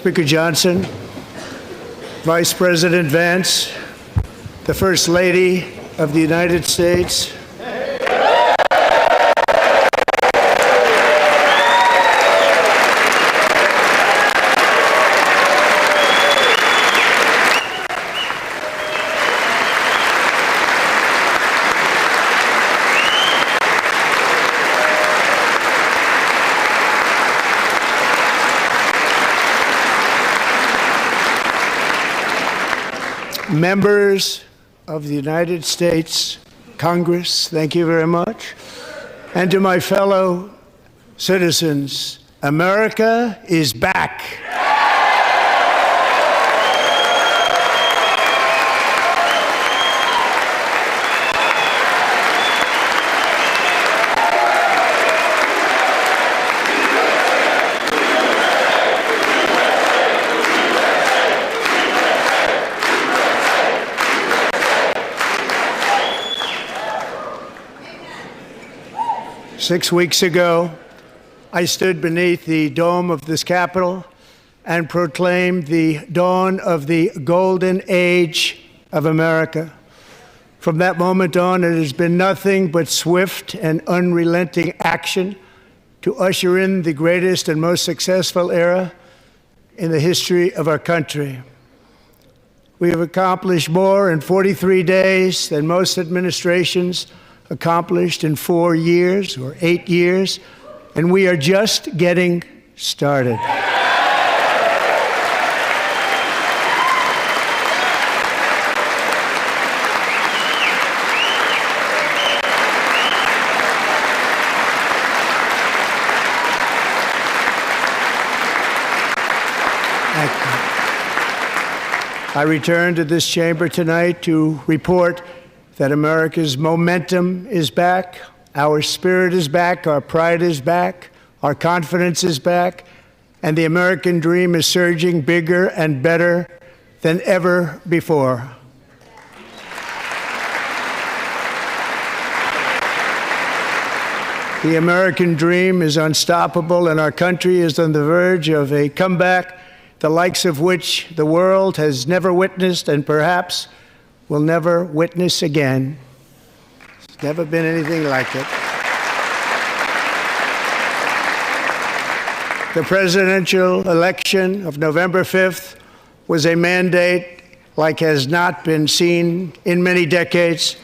Speaker Johnson, Vice President Vance, the First Lady of the United States, members of the United States Congress, thank you very much. And to my fellow citizens, America is back. 6 weeks ago, I stood beneath the dome of this Capitol and proclaimed the dawn of the golden age of America. From that moment on, it has been nothing but swift and unrelenting action to usher in the greatest and most successful era in the history of our country. We have accomplished more in 43 days than most administrations accomplished in 4 years or 8 years, and we are just getting started. I return to this chamber tonight to report that America's momentum is back, our spirit is back, our pride is back, our confidence is back, and the American dream is surging bigger and better than ever before. The American dream is unstoppable, and our country is on the verge of a comeback, the likes of which the world has never witnessed and perhaps will never witness again. There's never been anything like it. The presidential election of November 5th was a mandate like has not been seen in many decades.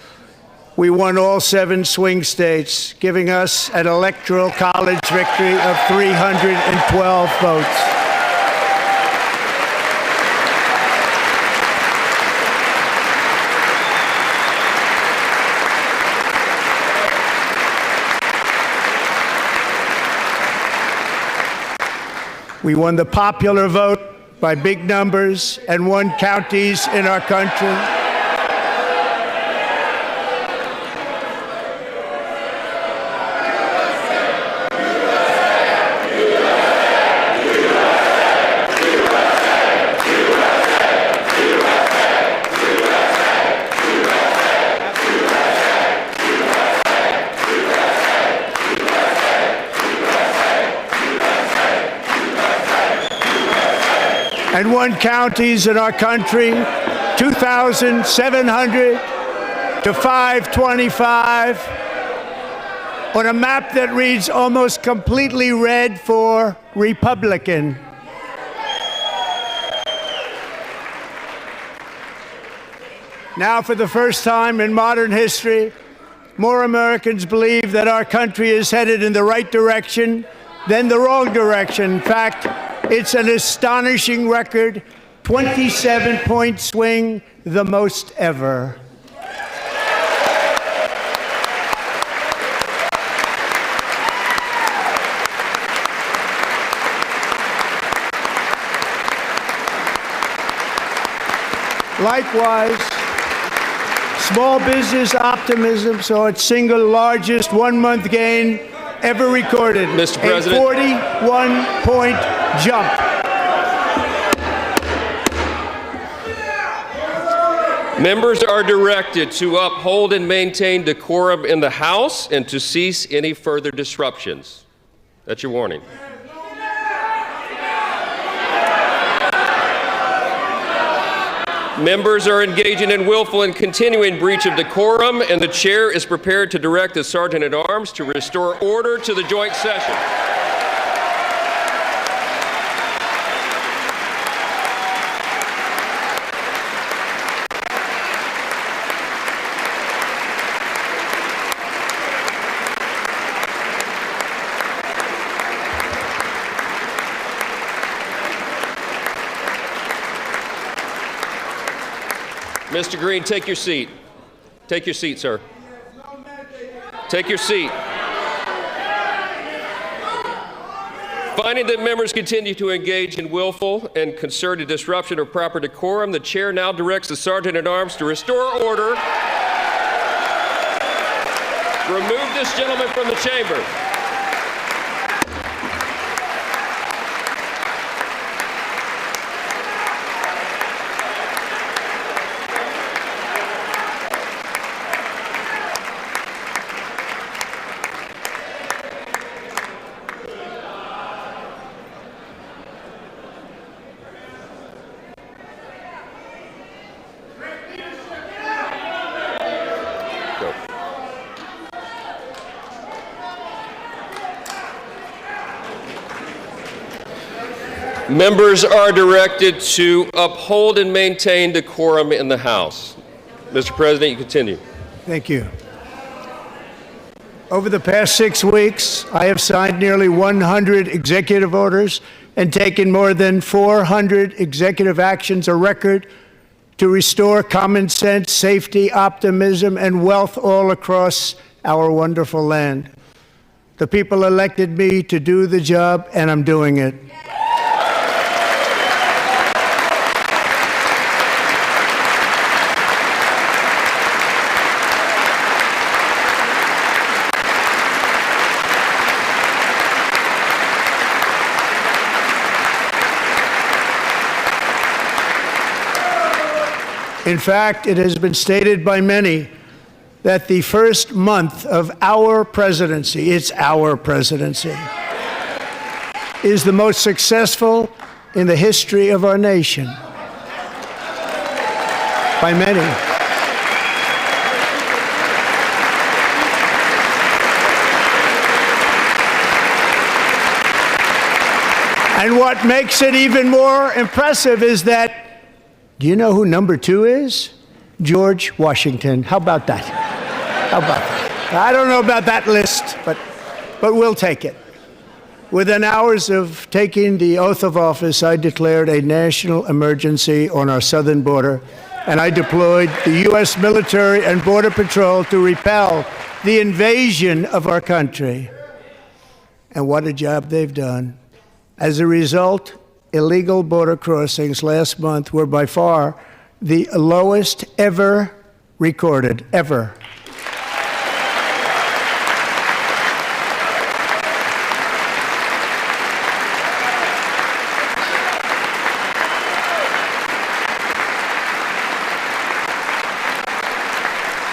We won all 7 swing states, giving us an electoral college victory of 312 votes. We won the popular vote by big numbers and won counties in our country. And won counties in our country, 2,700 to 525, on a map that reads almost completely red for Republican. Now, for the first time in modern history, more Americans believe that our country is headed in the right direction than the wrong direction. In fact, it's an astonishing record, 27-point swing, the most ever. Likewise, small business optimism saw its single largest one-month gain ever recorded. Mr. President. A 41-point jump. Members are directed to uphold and maintain decorum in the House and to cease any further disruptions. That's your warning. Members are engaging in willful and continuing breach of decorum, and the chair is prepared to direct the Sergeant at Arms to restore order to the joint session. Mr. Green, take your seat. Take your seat, sir. Take your seat. Finding that members continue to engage in willful and concerted disruption of proper decorum, the chair now directs the Sergeant at Arms to restore order. Remove this gentleman from the chamber. Members are directed to uphold and maintain decorum in the House. Mr. President, you continue. Thank you. Over the past 6 weeks, I have signed nearly 100 executive orders and taken more than 400 executive actions, a record, to restore common sense, safety, optimism, and wealth all across our wonderful land. The people elected me to do the job, and I'm doing it. In fact, it has been stated by many that the first month of our presidency, it's our presidency, is the most successful in the history of our nation. By many. And what makes it even more impressive is that, do you know who number 2 is? George Washington. How about that? How about that? I don't know about that list, but we'll take it. Within hours of taking the oath of office, I declared a national emergency on our southern border, and I deployed the U.S. military and Border Patrol to repel the invasion of our country. And what a job they've done. As a result, illegal border crossings last month were by far the lowest ever recorded, ever.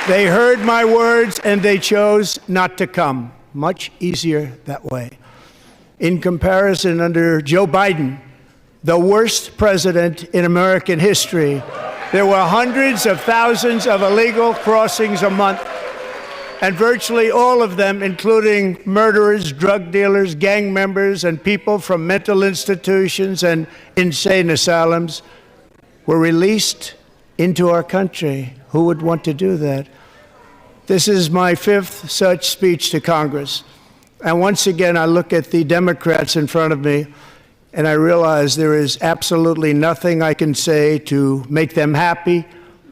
They heard my words and they chose not to come. Much easier that way. In comparison, under Joe Biden, the worst president in American history, there were hundreds of thousands of illegal crossings a month, and virtually all of them, including murderers, drug dealers, gang members, and people from mental institutions and insane asylums, were released into our country. Who would want to do that? This is my 5th such speech to Congress. And once again, I look at the Democrats in front of me, and I realize there is absolutely nothing I can say to make them happy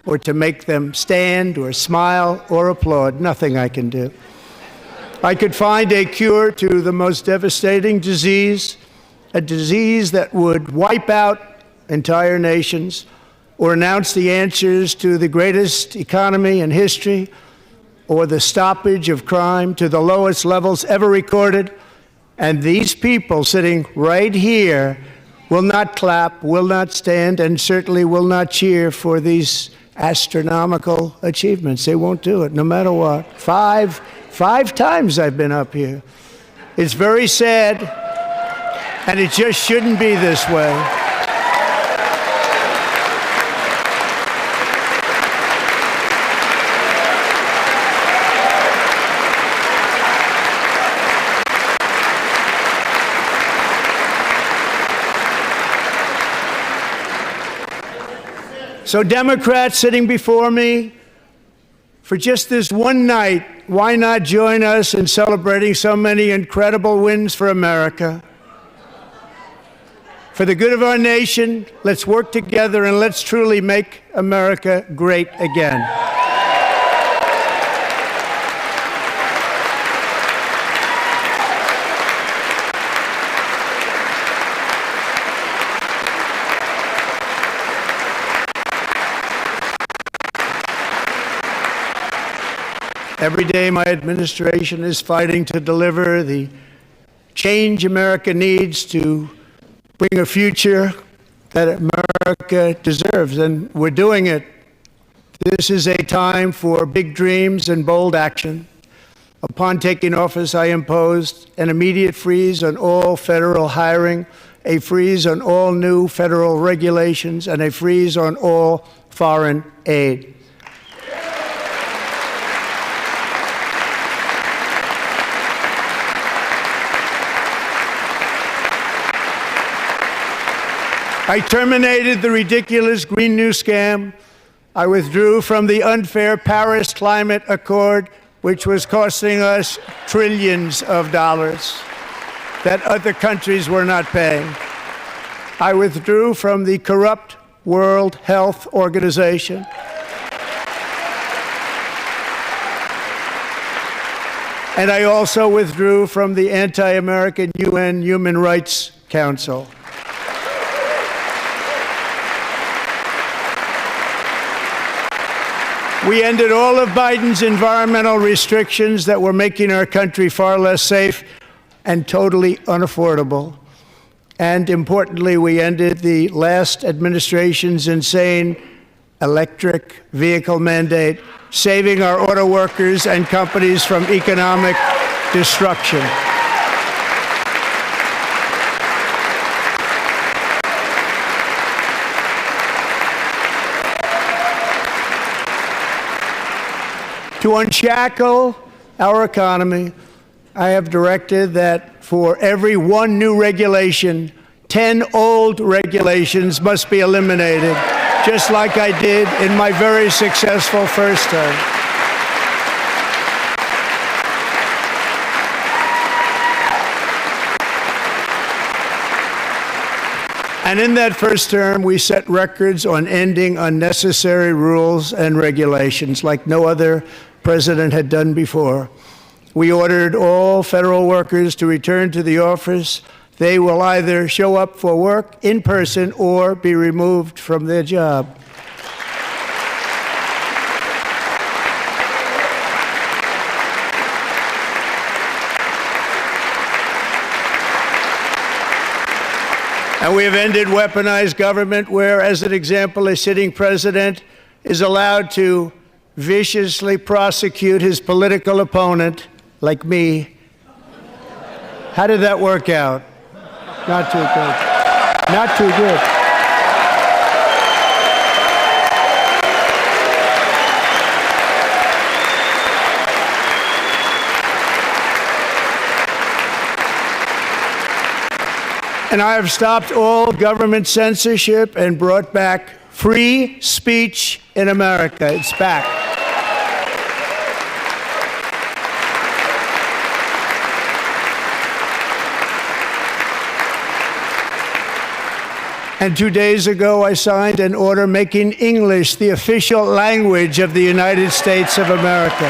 or to make them stand or smile or applaud. Nothing I can do. I could find a cure to the most devastating disease, a disease that would wipe out entire nations, or announce the answers to the greatest economy in history, or the stoppage of crime to the lowest levels ever recorded. And these people sitting right here will not clap, will not stand, and certainly will not cheer for these astronomical achievements. They won't do it, no matter what. Five times I've been up here. It's very sad, and it just shouldn't be this way. So Democrats sitting before me, for just this one night, why not join us in celebrating so many incredible wins for America? For the good of our nation, let's work together and let's truly make America great again. Every day, my administration is fighting to deliver the change America needs to bring a future that America deserves, and we're doing it. This is a time for big dreams and bold action. Upon taking office, I imposed an immediate freeze on all federal hiring, a freeze on all new federal regulations, and a freeze on all foreign aid. I terminated the ridiculous Green New scam. I withdrew from the unfair Paris Climate Accord, which was costing us trillions of dollars that other countries were not paying. I withdrew from the corrupt World Health Organization. And I also withdrew from the anti-American UN Human Rights Council. We ended all of Biden's environmental restrictions that were making our country far less safe and totally unaffordable. And importantly, we ended the last administration's insane electric vehicle mandate, saving our auto workers and companies from economic destruction. To unshackle our economy, I have directed that for every one new regulation, 10 old regulations must be eliminated, just like I did in my very successful first term. And in that first term, we set records on ending unnecessary rules and regulations like no other president had done before. We ordered all federal workers to return to the office. They will either show up for work in person or be removed from their job. And we have ended weaponized government where, as an example, a sitting president is allowed to viciously prosecute his political opponent, like me. How did that work out? Not too good. Not too good. And I have stopped all government censorship and brought back free speech in America. It's back. And 2 days ago, I signed an order making English the official language of the United States of America.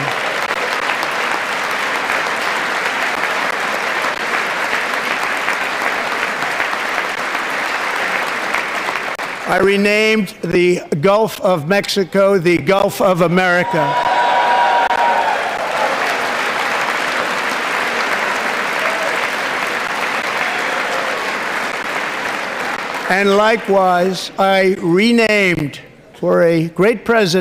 I renamed the Gulf of Mexico the Gulf of America. And likewise, I renamed, for a great president,